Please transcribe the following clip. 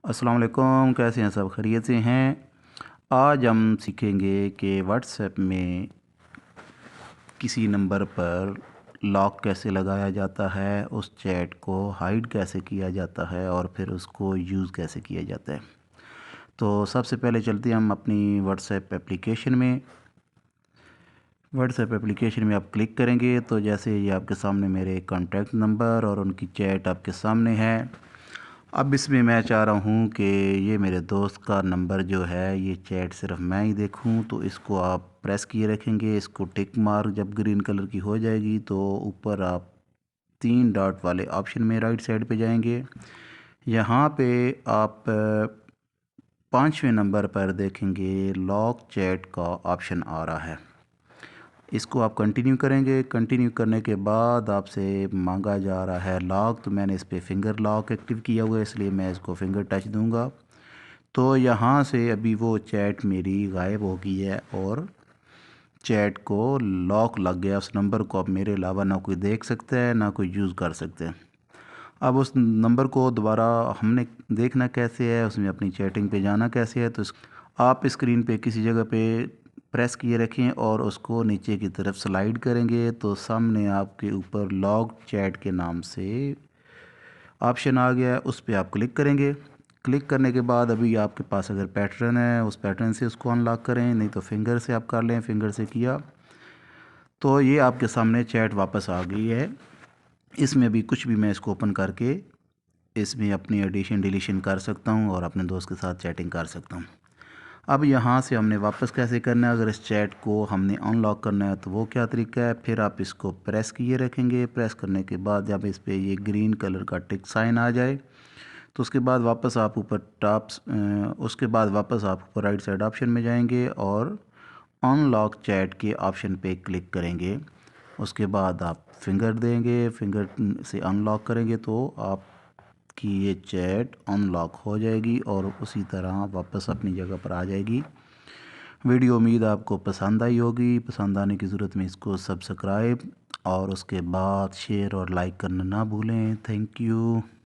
अस्सलाम वालेकुम, कैसे हैं सब खैरियत से हैं। आज हम सीखेंगे कि व्हाट्सएप में किसी नंबर पर लॉक कैसे लगाया जाता है, उस चैट को हाइड कैसे किया जाता है और फिर उसको यूज़ कैसे किया जाता है। तो सबसे पहले चलते हैं हम अपनी व्हाट्सएप एप्लीकेशन में। व्हाट्सएप एप्लीकेशन में आप क्लिक करेंगे तो जैसे ये आपके सामने मेरे कॉन्टैक्ट नंबर और उनकी चैट आपके सामने है। अब इसमें मैं चाह रहा हूँ कि ये मेरे दोस्त का नंबर जो है ये चैट सिर्फ मैं ही देखूँ, तो इसको आप प्रेस किए रखेंगे। इसको टिक मार्क जब ग्रीन कलर की हो जाएगी तो ऊपर आप 3 डॉट वाले ऑप्शन में राइट साइड पे जाएंगे। यहाँ पे आप 5वें नंबर पर देखेंगे लॉक चैट का ऑप्शन आ रहा है। इसको आप कंटिन्यू करेंगे। कंटिन्यू करने के बाद आपसे मांगा जा रहा है लॉक, तो मैंने इस पर फिंगर लॉक एक्टिव किया हुआ है, इसलिए मैं इसको फिंगर टच दूंगा। तो यहाँ से अभी वो चैट मेरी गायब हो गई है और चैट को लॉक लग गया। उस नंबर को अब मेरे अलावा ना कोई देख सकता है ना कोई यूज़ कर सकते हैं। अब उस नंबर को दोबारा हमने देखना कैसे है, उसमें अपनी चैटिंग पे जाना कैसे है, तो आप स्क्रीन पे किसी जगह पे प्रेस किए रखें और उसको नीचे की तरफ स्लाइड करेंगे तो सामने आपके ऊपर लॉग चैट के नाम से ऑप्शन आ गया है, उस पर आप क्लिक करेंगे। क्लिक करने के बाद अभी आपके पास अगर पैटर्न है उस पैटर्न से उसको अनलॉक करें, नहीं तो फिंगर से आप कर लें। फिंगर से किया तो ये आपके सामने चैट वापस आ गई है। इसमें भी कुछ भी मैं इसको ओपन करके इसमें अपनी एडिशन डिलीशन कर सकता हूँ और अपने दोस्त के साथ चैटिंग कर सकता हूँ। अब यहाँ से हमने वापस कैसे करना है, अगर इस चैट को हमने अनलॉक करना है तो वो क्या तरीका है। फिर आप इसको प्रेस किए रखेंगे। प्रेस करने के बाद जब इस पर ये ग्रीन कलर का टिक साइन आ जाए तो उसके बाद वापस आप ऊपर उसके बाद वापस आप ऊपर राइट साइड ऑप्शन में जाएंगे और अनलॉक चैट के ऑप्शन पे क्लिक करेंगे। उसके बाद आप फिंगर देंगे, फिंगर से अनलॉक करेंगे तो आपकी ये चैट अनलॉक हो जाएगी और उसी तरह वापस अपनी जगह पर आ जाएगी। वीडियो उम्मीद आपको पसंद आई होगी। पसंद आने की ज़रूरत में इसको सब्सक्राइब और उसके बाद शेयर और लाइक करना ना भूलें। Thank you.